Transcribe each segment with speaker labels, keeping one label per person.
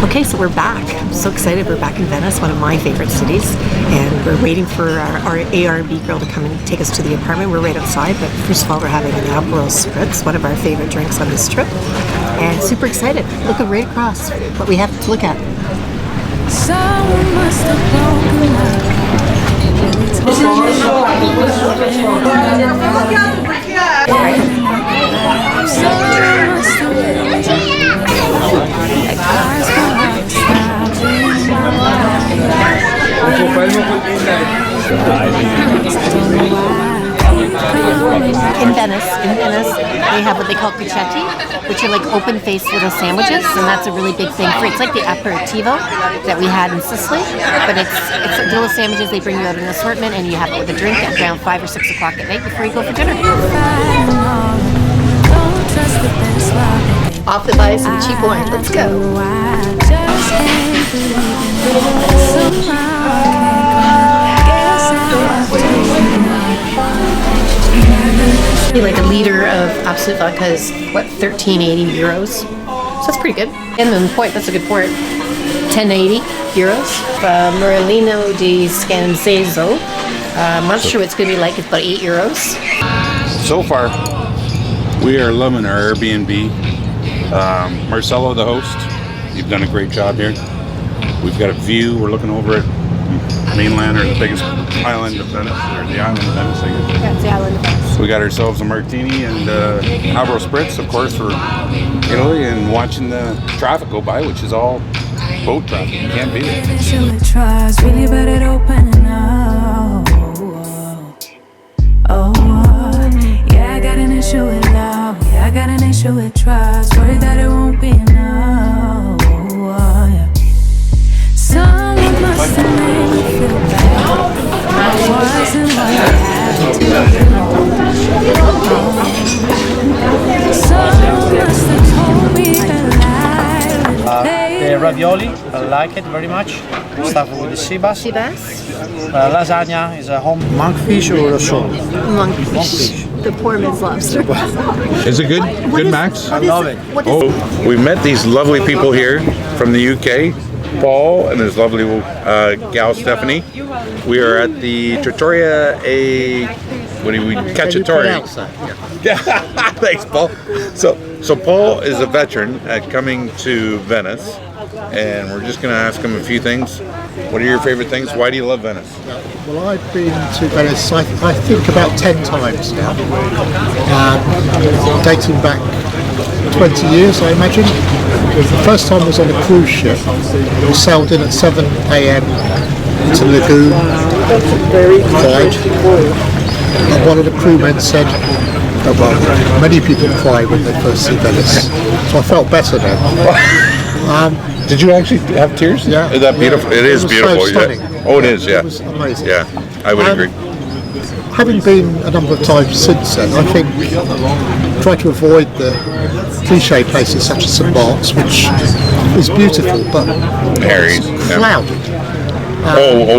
Speaker 1: Okay, so we're back. I'm so excited. We're back in Venice, one of my favorite cities, and we're waiting for our Airbnb girl to come and take us to the apartment. We're right outside, but first of all, we're having an Aperol Spritz, one of our favorite drinks on this trip, and super excited. Looking right across what we have to look at.
Speaker 2: Someone must have broken
Speaker 1: In Venice, they have what they call cacciatori, which are like open-faced little sandwiches, and that's a really big thing for. It's like the aperitivo that we had in Sicily, but it's little sandwiches. They bring you out an assortment, and you have it with a drink at around 5 or 6 o'clock at night before you go for dinner. Off to buy some cheap wine. Let's go. Like a liter of Absolute vodka is what, 13.80 euros. So that's pretty good. And then point, that's a good port. 10.80 euros. Merlino di Scansezo. I'm not sure what it's going to be like. It's about 8 euros.
Speaker 3: So far, we are loving our Airbnb. Marcelo, the host, you've done a great job here. We've got a view. We're looking over at mainland, or the biggest island of Venice, or the island of Venice, I guess.
Speaker 1: Yeah, it's the island of Venice.
Speaker 3: We got ourselves a martini and Aperol Spritz, of course, for Italy, and watching the traffic go by, which is all boat traffic. You can't beat it.
Speaker 2: Yeah, I got an issue with love. Yeah, I got an issue with trust. Worried that it won't be enough. Yeah. Someone must have made me feel bad. I wasn't what I had to be. Someone must have told me that life.
Speaker 4: The ravioli, I like it very much. Starting with the sea bass.
Speaker 1: Sea bass?
Speaker 4: Lasagna is a home monkfish or a sole?
Speaker 1: Monkfish. The poor man's lobster.
Speaker 3: Is it good? Good, Max?
Speaker 4: I love it.
Speaker 3: Oh, we met these lovely people here from the UK. Paul and his lovely gal Stephanie. We are at the Trattoria Cacciatori. Yeah, thanks, Paul. So Paul is a veteran coming to Venice, and we're just going to ask him a few things. What are your favorite things? Why do you love Venice?
Speaker 5: Well, I've been to Venice, I think, about 10 times now, dating back 20 years, I imagine. The first time was on a cruise ship. We sailed in at 7 a.m. into the lagoon, cried, and one of the crewmen said, oh, well, many people cry when they first see Venice, so I felt better then.
Speaker 3: Did you actually have tears?
Speaker 5: Yeah.
Speaker 3: Is that beautiful?
Speaker 5: Yeah.
Speaker 3: It is beautiful.
Speaker 5: So stunning.
Speaker 3: Yeah. Oh, it is. Yeah.
Speaker 5: It was amazing.
Speaker 3: Yeah, I would agree.
Speaker 5: Having been a number of times since then, I think try to avoid the cliche places such as St Mark's, which is beautiful but
Speaker 3: Harry's,
Speaker 5: crowded.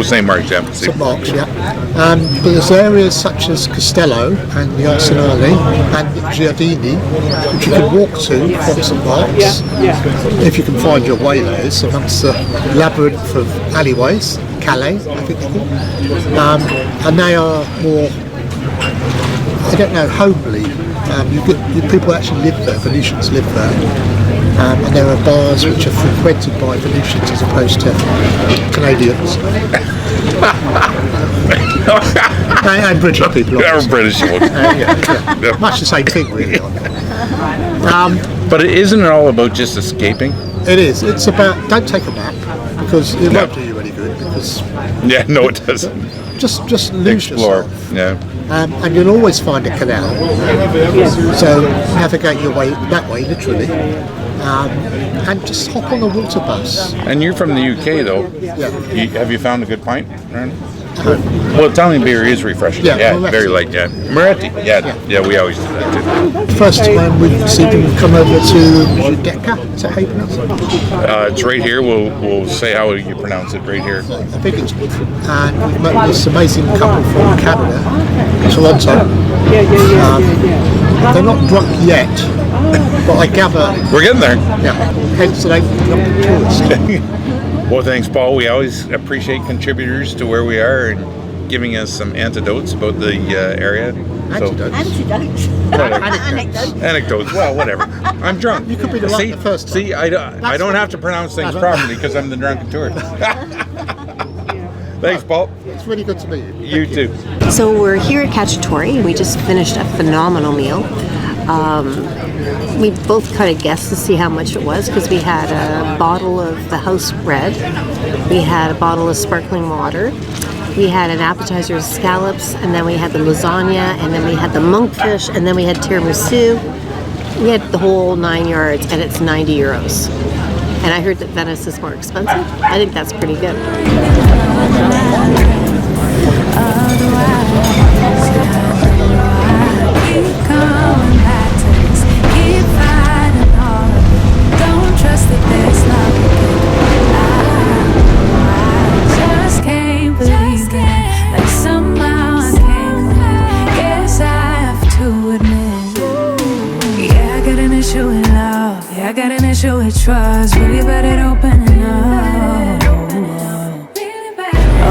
Speaker 3: St Mark's, yeah.
Speaker 5: St Mark's, yeah. But there's areas such as Castello and the Arsenale and Giordano, which you can walk to from St Mark's, if you can find your way there. It's amongst the labyrinth of alleyways, Calais, I think they're called. And they are more, I don't know, homely. People actually live there, Venetians live there. And there are bars which are frequented by Venetians as opposed to Canadians. and British people.
Speaker 3: British people.
Speaker 5: Yeah. Much the same thing, really.
Speaker 3: But isn't it all about just escaping?
Speaker 5: It is. It's about, don't take a map, because it won't do you any good. Because
Speaker 3: yeah, no, it doesn't.
Speaker 5: Just lose
Speaker 3: Explore.
Speaker 5: yourself.
Speaker 3: Yeah.
Speaker 5: And you'll always find a canal. So navigate your way that way, literally. And just hop on a water bus.
Speaker 3: And you're from the UK, though.
Speaker 5: Yeah.
Speaker 3: Have you found a good pint? Well, Italian beer is refreshing. Yeah,
Speaker 5: well,
Speaker 3: very light. Yeah, Moretti. Yeah, we always do that too.
Speaker 5: First time we've seen them come over to Giudecca. Is that how you pronounce it?
Speaker 3: It's right here. We'll say how you pronounce it right here.
Speaker 5: I think it's and we've met this amazing couple from Canada, Toronto. They're not drunk yet, But I gather,
Speaker 3: We're getting there.
Speaker 5: yeah, hence the name Drunken Tourist.
Speaker 3: Well, thanks, Paul. We always appreciate contributors to where we are and giving us some anecdotes about the area. Anecdotes. Well, whatever. I'm drunk.
Speaker 5: You could be the first time.
Speaker 3: See, I don't have to pronounce things properly because I'm the drunken tourist. Thanks, Paul.
Speaker 5: It's really good to meet you.
Speaker 3: You too.
Speaker 1: So we're here at Cacciatori, and we just finished a phenomenal meal. We both kind of guessed to see how much it was because we had a bottle of the house red, we had a bottle of sparkling water, we had an appetizer of scallops, and then we had the lasagna, and then we had the monkfish, and then we had tiramisu. We had the whole 9 yards, and it's 90 euros. And I heard that Venice is more expensive. I think that's pretty good.
Speaker 2: I got an issue with trust, really bad at opening up. Really bad. I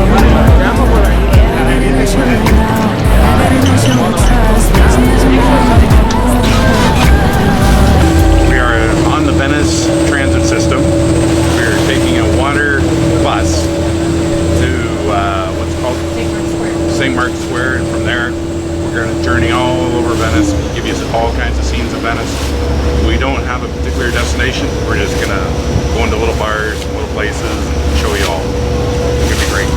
Speaker 2: got an issue with love. I got an issue with trust.
Speaker 3: We are on the Venice transit system. We are taking a water bus to what's it called? St. Mark's Square, and from there we're going to journey all over Venice, give you all kinds of scenes of Venice. We don't have a particular destination. We're just gonna go into little bars, little places, and show you all. It's gonna be great.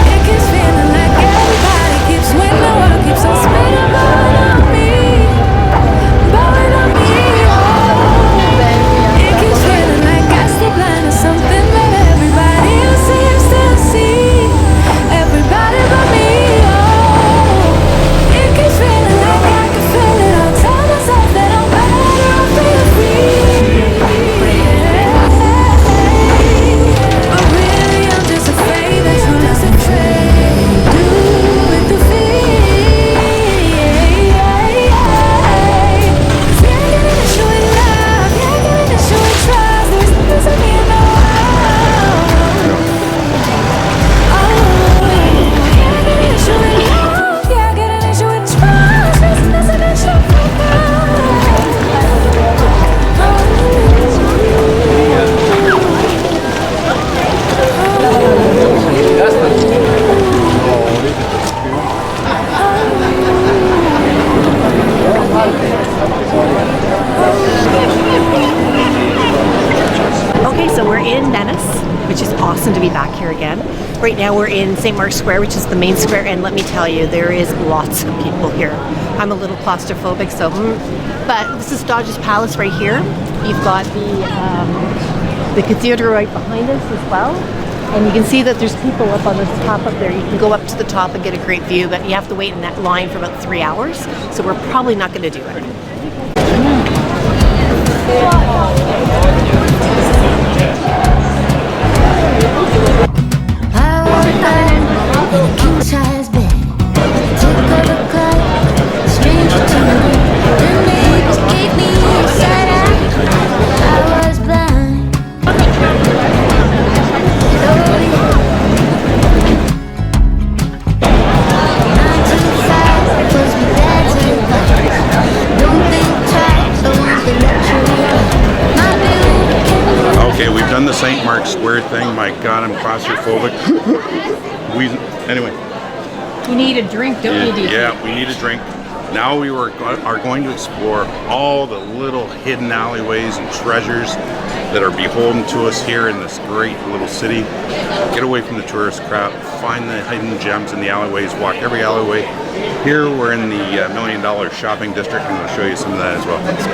Speaker 2: It keeps feeling like everybody keeps winning, the world keeps on spinning, blowing on me, blowing on me. Oh, it keeps feeling like I still blind to something that everybody else seems to see. Everybody but me. Oh, it keeps feeling like I can feel it. I'll tell myself that I'm better off being free. But really, I'm just afraid that you'll lose the trade. Do with the fee. See, I got an issue with love. Yeah, I got an issue with trust. There's nothing to me in the world. Oh, yeah, I got an issue with love. Yeah, I got an issue with trust. There's nothing to show for
Speaker 1: Okay, so we're in Venice, which is awesome to be back here again. Right now we're in St. Mark's Square, which is the main square, and let me tell you, there is lots of people here. I'm a little claustrophobic, so but this is Doge's Palace right here. You've got the cathedral right behind us as well, and you can see that there's people up on the top up there. You can go up to the top and get a great view, but you have to wait in that line for about 3 hours, so we're probably not going to do it.
Speaker 2: king-size bed, took over club, stranger to me, the neighbors gave me a side eye, I was blind.
Speaker 3: Okay, we've done the St. Mark's Square thing. My God, I'm claustrophobic. Anyway.
Speaker 1: You need a drink, don't you, DJ?
Speaker 3: Yeah, we need a drink. Now we are going to explore all the little hidden alleyways and treasures that are beholden to us here in this great little city. Get away from the tourist crowd, find the hidden gems in the alleyways, walk every alleyway. Here we're in the $1 million shopping district, and I'll show you some of that as well. Let's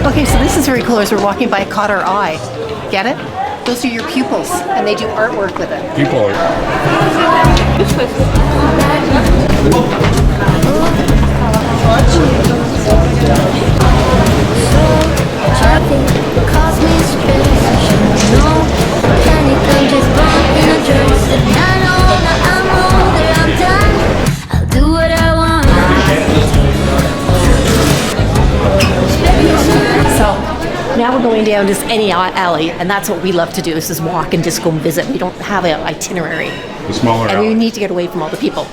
Speaker 1: Okay, so this is very cool. As we're walking by, it caught our eye. Get it? Those are your pupils, and they do artwork with it.
Speaker 3: People are.
Speaker 1: going down just any alley, and that's what we love to do, is just walk and just go and visit. We don't have an itinerary.
Speaker 3: The smaller
Speaker 1: And
Speaker 3: alley.
Speaker 1: we need to get away from all the people.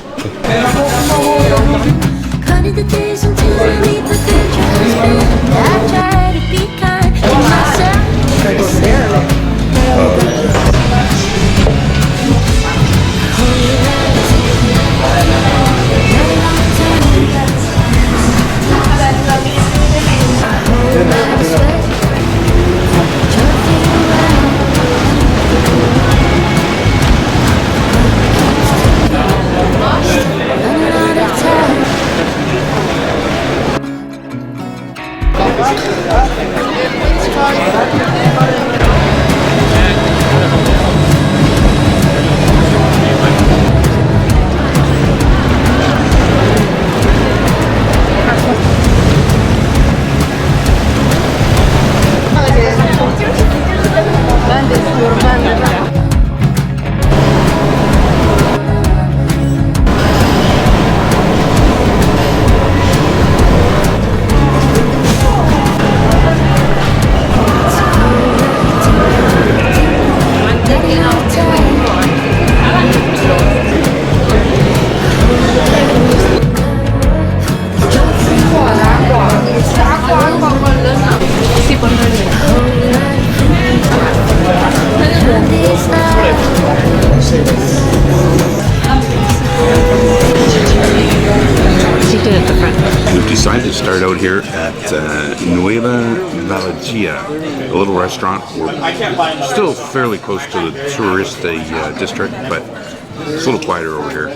Speaker 3: We've decided to start out here at Nuova Valigia, a little restaurant. We're still fairly close to the tourist district, but it's a little quieter over here.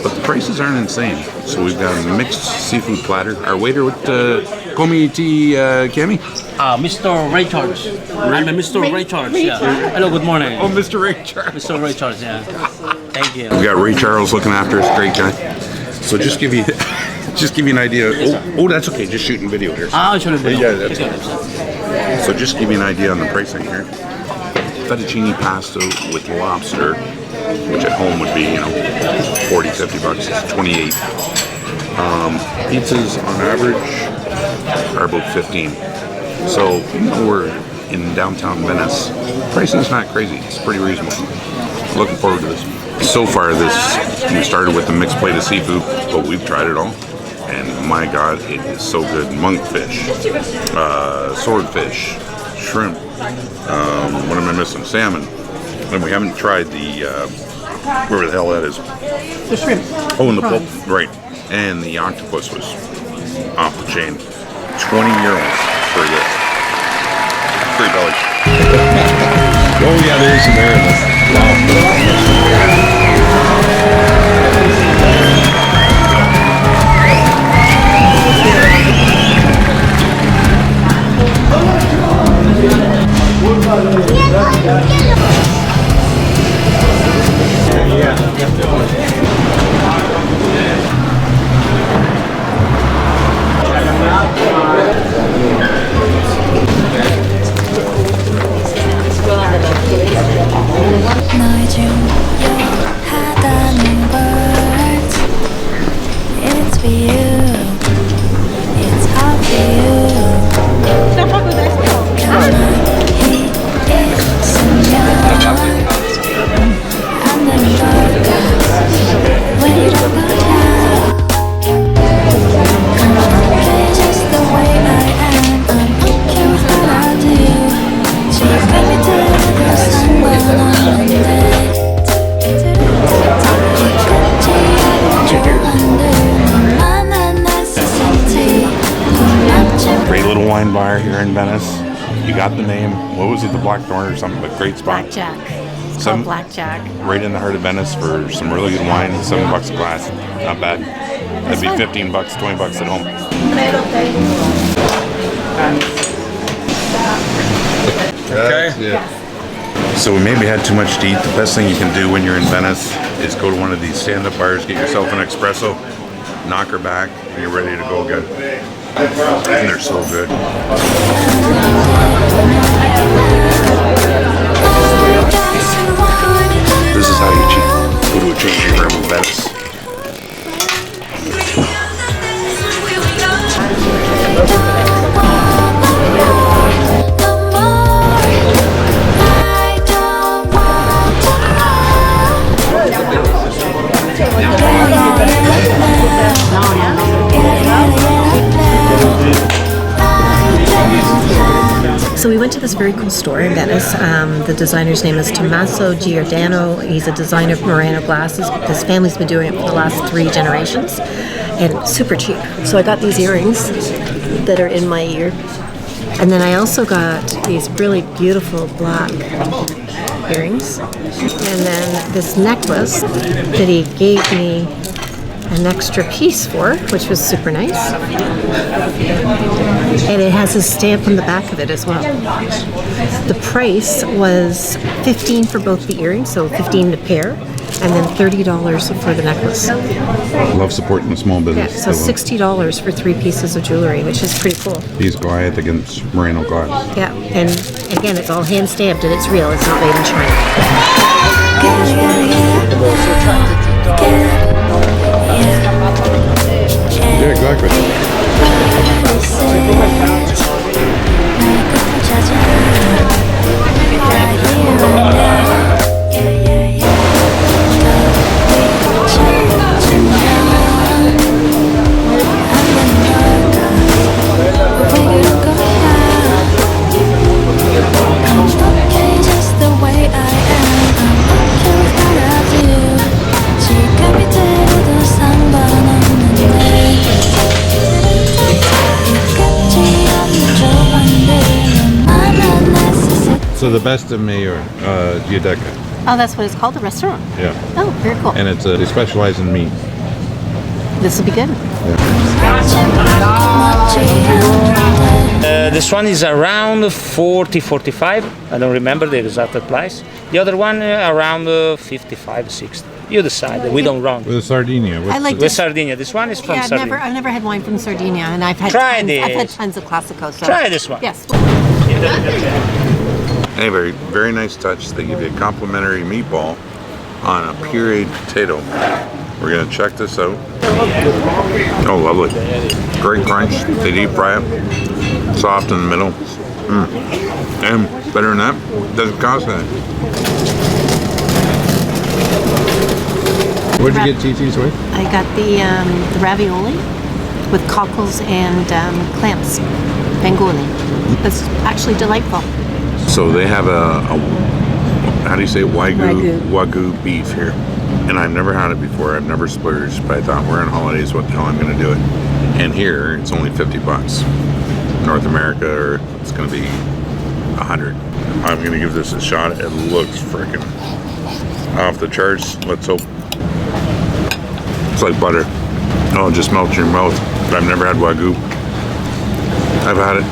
Speaker 3: But the prices aren't insane. So we've got a mixed seafood platter. Our waiter, what come ti chiami?
Speaker 6: Mr. Ray Charles. I'm Mr. Ray Charles. Yeah. Hello, good morning.
Speaker 3: Oh, Mr. Ray Charles.
Speaker 6: Mr. Ray Charles. Yeah. Thank you.
Speaker 3: We got Ray Charles looking after us, great guy. So just give you an idea. Oh, that's okay. Just shooting video here.
Speaker 6: Should have been.
Speaker 3: Yeah, that's it. So just give you an idea on the pricing here. Fettuccine pasta with lobster, which at home would be, 40, 50 bucks. It's 28. Pizzas on average are about 15. So we're in downtown Venice. Pricing's not crazy. It's pretty reasonable. Looking forward to this. So far, we started with the mixed plate of seafood, but we've tried it all. And my God, it is so good. Monkfish, swordfish, shrimp, what am I missing? Salmon. And we haven't tried the, whatever the hell that is.
Speaker 1: The shrimp.
Speaker 3: Oh, and the pulp, right. And the octopus was off the chain. 20 euros for this. Free belly.
Speaker 7: Oh yeah, there is some air in this. Wow.
Speaker 2: 널 중요하다는 걸 It's for you It's all for you 가만히 있으면 안 되는 걸까 왜 이런 거야 I'm just the way I am I'm okay with what I do 지금이 들어도 상관없는데
Speaker 3: Great little wine bar here in Venice. You got the name. What was it? The Black Thorn or something? But great spot.
Speaker 1: Blackjack. It's called Blackjack.
Speaker 3: Right in the heart of Venice for some really good wine. $7 a glass. Not bad. That'd be 15 bucks, 20 bucks at home.
Speaker 7: Okay. Yeah.
Speaker 3: So we maybe had too much to eat. The best thing you can do when you're in Venice is go to one of these stand-up bars, get yourself an espresso, knock her back, and you're ready to go again. And they're so good. This is how you cheat. Go to a changing room in Venice.
Speaker 1: store in Venice. The designer's name is Tommaso Giordano. He's a designer of Murano glasses. His family's been doing it for the last 3 generations, and super cheap. So I got these earrings that are in my ear, and then I also got these really beautiful black earrings, and then this necklace that he gave me an extra piece for, which was super nice. And it has a stamp on the back of it as well. The price was $15 for both the earrings, so $15 a pair, and then $30 for the necklace.
Speaker 3: Love supporting the small
Speaker 1: Yeah,
Speaker 3: business.
Speaker 1: so $60 for 3 pieces of jewelry, which is pretty cool.
Speaker 3: He's Goliath against Murano glass.
Speaker 1: Yeah, and again, it's all hand stamped and it's real. It's not made in China.
Speaker 3: Yeah, exactly.
Speaker 7: So the best of Majer, Giudecca.
Speaker 1: Oh, that's what it's called, the restaurant?
Speaker 7: Yeah.
Speaker 1: Oh, very cool.
Speaker 7: And it's they specialize in meat.
Speaker 1: This will be good.
Speaker 4: This one is around 40, 45. I don't remember the exact price. The other one around 55, 60. You decide. We don't run.
Speaker 7: With Sardinia.
Speaker 1: I like
Speaker 4: With
Speaker 1: this.
Speaker 4: Sardinia. This one is from
Speaker 1: Yeah,
Speaker 4: Sardinia.
Speaker 1: I've never had wine from Sardinia, and I've had
Speaker 4: Try
Speaker 1: tons, I've had
Speaker 4: this.
Speaker 1: tons of Classico. So.
Speaker 4: Try this one.
Speaker 1: Yes.
Speaker 3: Anyway, very nice touch. They give you a complimentary meatball on a pureed potato. We're gonna check this out. Oh, lovely. Great crunch. They deep fry it. Soft in the middle. And better than that, doesn't cost anything.
Speaker 7: What did you get TT's with?
Speaker 1: I got the ravioli with cockles and clams, bangoli. It's actually delightful.
Speaker 3: So they have a how do you say Wagyu beef here. And I've never had it before. I've never splurged, but I thought we're on holidays, what the hell I'm gonna do it. And here it's only $50. North America, or it's gonna be 100. I'm gonna give this a shot. It looks freaking off the charts. Let's hope. It's like butter. Oh, it just melts in your mouth. But I've never had Wagyu. I've had it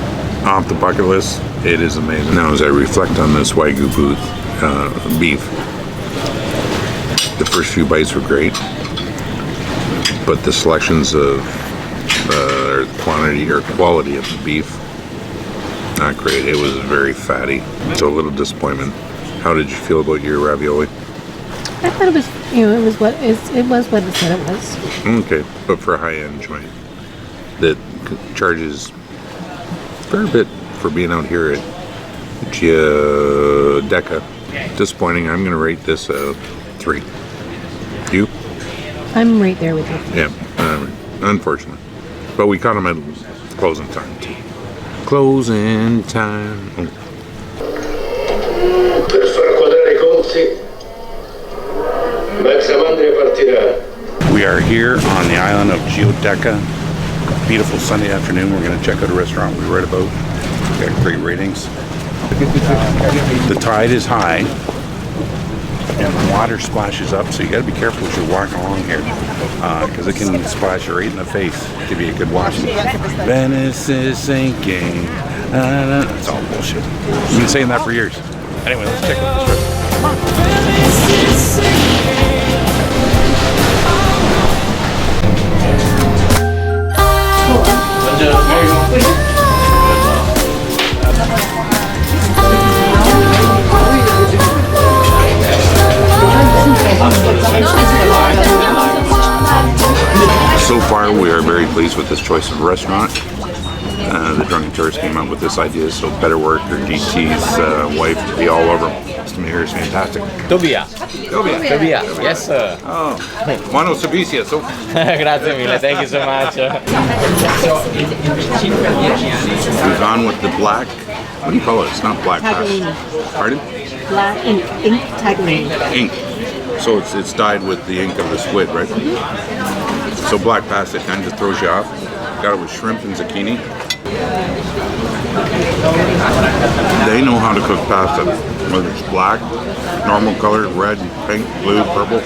Speaker 3: off the bucket list. It is amazing. Now, as I reflect on this Wagyu beef, the first few bites were great, but the selections of quantity or quality of the beef, not great. It was very fatty, so a little disappointment. How did you feel about your ravioli?
Speaker 1: I thought it was, it was what it said it was.
Speaker 3: Okay, but for a high-end joint that charges a fair bit for being out here at Giudecca, disappointing. I'm going to rate this 3. You?
Speaker 1: I'm right there with you.
Speaker 3: Yeah, unfortunately. But we caught them at closing time, too. Closing time. Oh.
Speaker 8: Per far quadrare i conti, mezza mandria partirà.
Speaker 3: We are here on the island of Giudecca. Beautiful Sunday afternoon. We're going to check out a restaurant we read about. We got great ratings. The tide is high and the water splashes up, so you got to be careful as you're walking along here because it can splash you right in the face. Give you a good wash. Venice is sinking. That's all bullshit. I've been saying that for years. Anyway, let's check out this restaurant. So far, we are very pleased with this choice of restaurant. The Drunken tourist came up with this idea, so better work or GT's wife to be all over. Mr. Majer is fantastic.
Speaker 9: Tobia, yes sir.
Speaker 3: Oh, Mano Servicia. So
Speaker 9: Grazie mille, thank you so much.
Speaker 3: we've gone with the black What do you call it? It's not black
Speaker 1: Tagliini.
Speaker 3: pass. Pardon?
Speaker 1: Black ink tagliini.
Speaker 3: Ink. So it's dyed with the ink of the squid, right? So black pasta kind of throws you off. Got it with shrimp and zucchini. They know how to cook pasta, whether it's black, normal color, red, pink, blue, purple.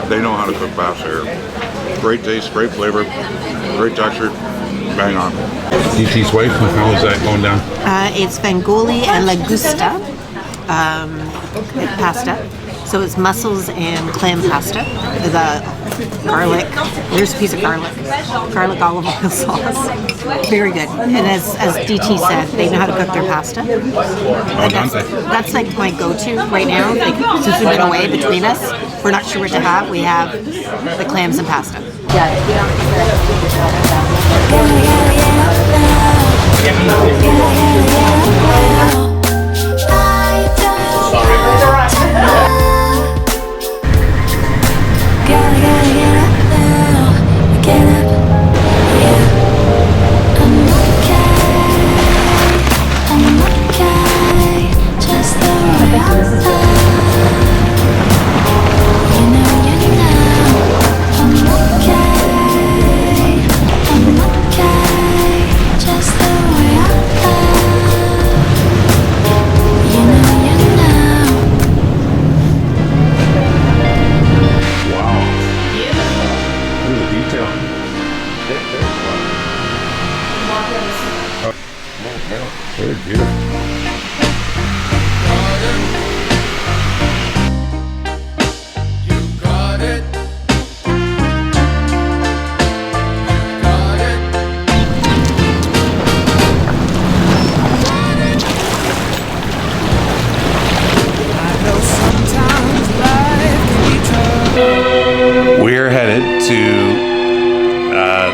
Speaker 3: They know how to cook pasta here. Great taste, great flavor, great texture, bang on. DT's wife, how is that going down?
Speaker 1: It's Vangoli and Lagusta pasta. So it's mussels and clam pasta. The garlic. Here's a piece of garlic. Garlic olive oil sauce. Very good. And as DT said, they know how to cook their pasta. That's like my go-to right now. Like, since we've been away between us, we're not sure what to have. We have the clams and pasta.
Speaker 3: Very beautiful. We're headed to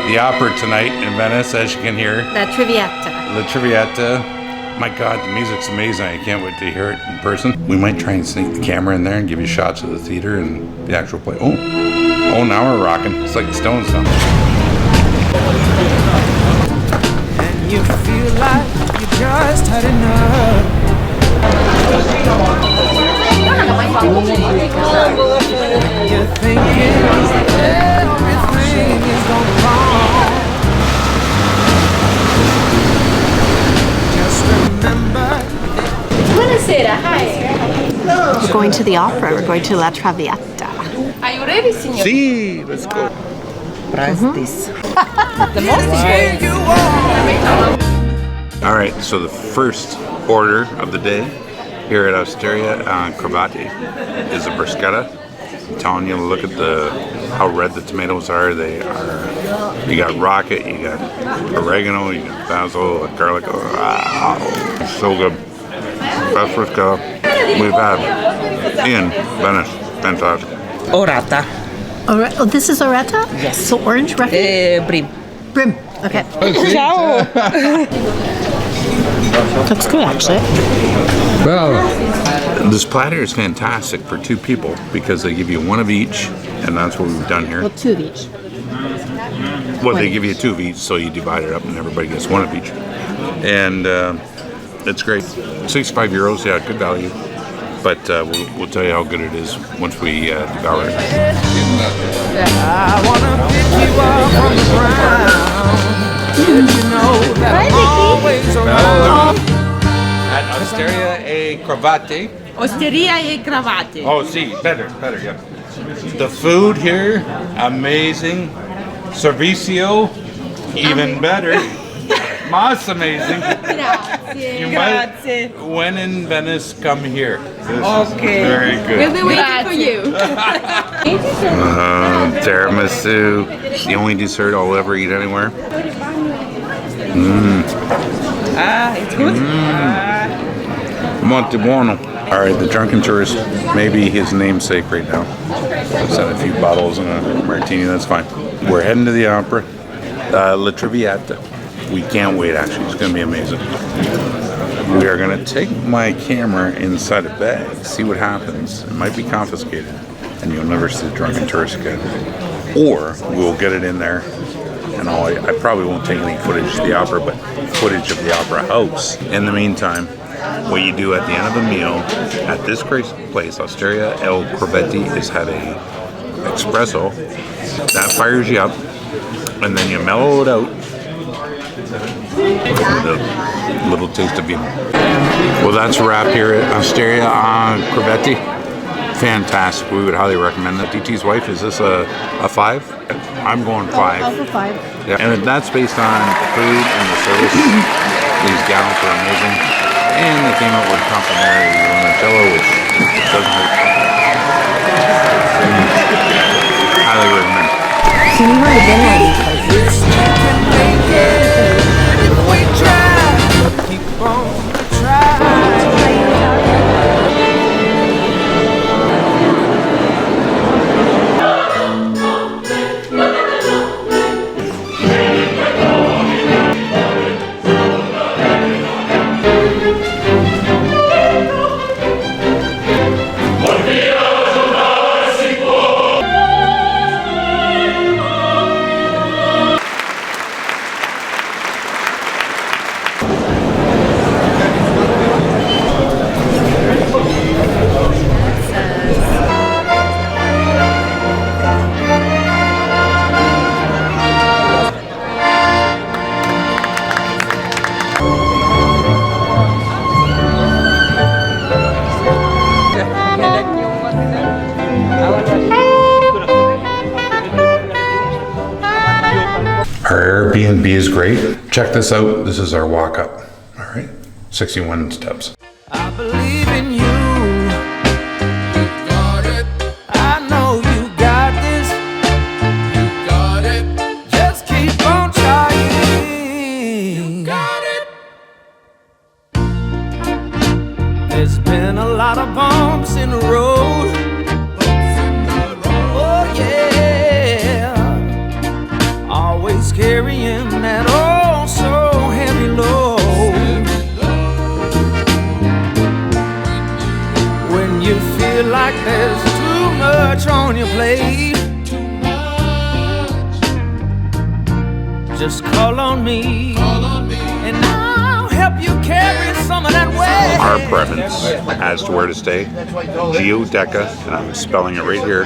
Speaker 3: the opera tonight in Venice, as you can hear.
Speaker 1: La Traviata.
Speaker 3: La Traviata. My God, the music's amazing. I can't wait to hear it in person. We might try and sneak the camera in there and give you shots of the theater and the actual play. Oh, now we're rocking. It's like the Stones now.
Speaker 2: And you feel like you just had enough. You're thinking everything is going wrong. Just remember.
Speaker 10: Buonasera, hi.
Speaker 1: We're going to the opera. We're going to La Traviata.
Speaker 10: Are you ready, signor?
Speaker 3: See, let's go.
Speaker 1: Press this.
Speaker 10: The most important.
Speaker 3: All right, so the first order of the day here at Osteria Ae Cravate is a bruschetta. I'm telling you, look at how red the tomatoes are. They are. You got rocket, you got oregano, you got basil, garlic. Oh, so good. Best bruschetta we've had in Venice. Fantastic.
Speaker 11: Orata.
Speaker 1: Oh, this is Oretta?
Speaker 11: Yes.
Speaker 1: So orange, right?
Speaker 11: Brim.
Speaker 1: Brim. Okay.
Speaker 11: Ciao.
Speaker 1: Looks good, actually.
Speaker 3: Well, this platter is fantastic for two people because they give you one of each, and that's what we've done here.
Speaker 1: Well, two of each.
Speaker 3: Well, they give you two of each, so you divide it up, and everybody gets one of each. And it's great. 65 euros, yeah, good value. But we'll tell you how good it is once we devour it.
Speaker 2: I wanna pick you up from the ground. You know that I'm always around.
Speaker 3: At Osteria Ae Cravate.
Speaker 11: Osteria Ae Cravate.
Speaker 3: Oh, see, better, yeah. The food here, amazing. Servicio, even better. Mas amazing.
Speaker 11: Grazie.
Speaker 3: You might, when in Venice, come here. This
Speaker 11: Okay.
Speaker 3: is very good.
Speaker 10: We'll be waiting for you.
Speaker 3: Tiramisu, the only dessert I'll ever eat anywhere.
Speaker 11: It's good.
Speaker 3: Monte buono. All right, the drunken tourist, maybe his namesake right now. Let's have a few bottles and a martini, that's fine. We're heading to the opera, La Traviata. We can't wait, actually. It's going to be amazing. We are going to take my camera inside a bag, see what happens. It might be confiscated, and you'll never see the drunken tourist again. Or we'll get it in there and all. I probably won't take any footage of the opera, but footage of the opera house. In the meantime, what you do at the end of a meal at this great place, Osteria Ae Cravate, is have a espresso that fires you up, and then you mellow it out with a little taste of vino. Well, that's a wrap here at Osteria Ae Cravate. Fantastic. We would highly recommend that. DT's wife, is this a 5? I'm going 5.
Speaker 1: I'll go 5.
Speaker 3: Yeah, and that's based on food and the service. These gals are amazing. And they came out with complimentary limoncello, which doesn't hurt. Highly recommend.
Speaker 1: So we've already been at these places.
Speaker 3: Our Airbnb is great. Check this out. This is our walk up. All right, 61 steps.
Speaker 2: I believe in you. You got it. I know you got this. You got it. Just keep on trying. You got it. There's been a lot of bumps in the road. Oh yeah. Always carrying that oh so heavy load. When you feel like there's too much on your plate, just call on me, and I'll help you carry some of that weight.
Speaker 3: Our preference as to where to stay, Giudecca, and I'm spelling it right here,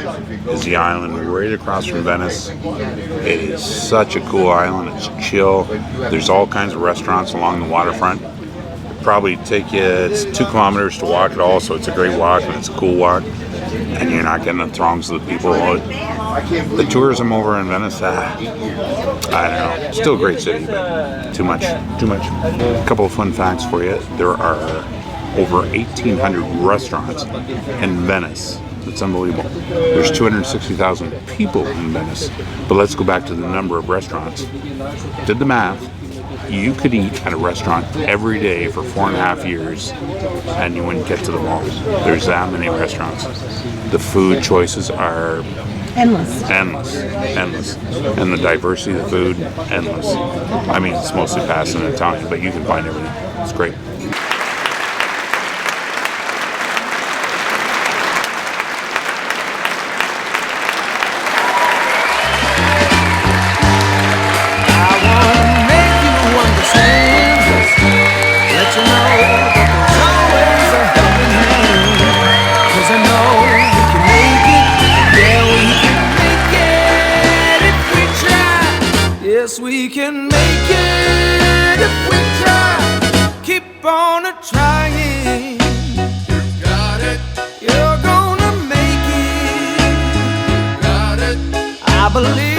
Speaker 3: is the island right across from Venice. It is such a cool island. It's chill. There's all kinds of restaurants along the waterfront. Probably take you, it's 2 kilometers to walk it all, so it's a great walk and it's a cool walk, and you're not getting the throngs of the people. The tourism over in Venice, I don't know, still a great city, but too much. A couple of fun facts for you. There are over 1,800 restaurants in Venice. It's unbelievable. There's 260,000 people in Venice, but let's go back to the number of restaurants. Did the math. You could eat at a restaurant every day for 4.5 years and you wouldn't get to them all. There's that many restaurants. The food choices are
Speaker 1: Endless.
Speaker 3: And the diversity of the food, endless. I mean, it's mostly pasta and Italian, but you can find everything. It's great.
Speaker 2: Yes, we can make it if we try. Keep on trying. You got it. You're gonna make it. You got it. I believe.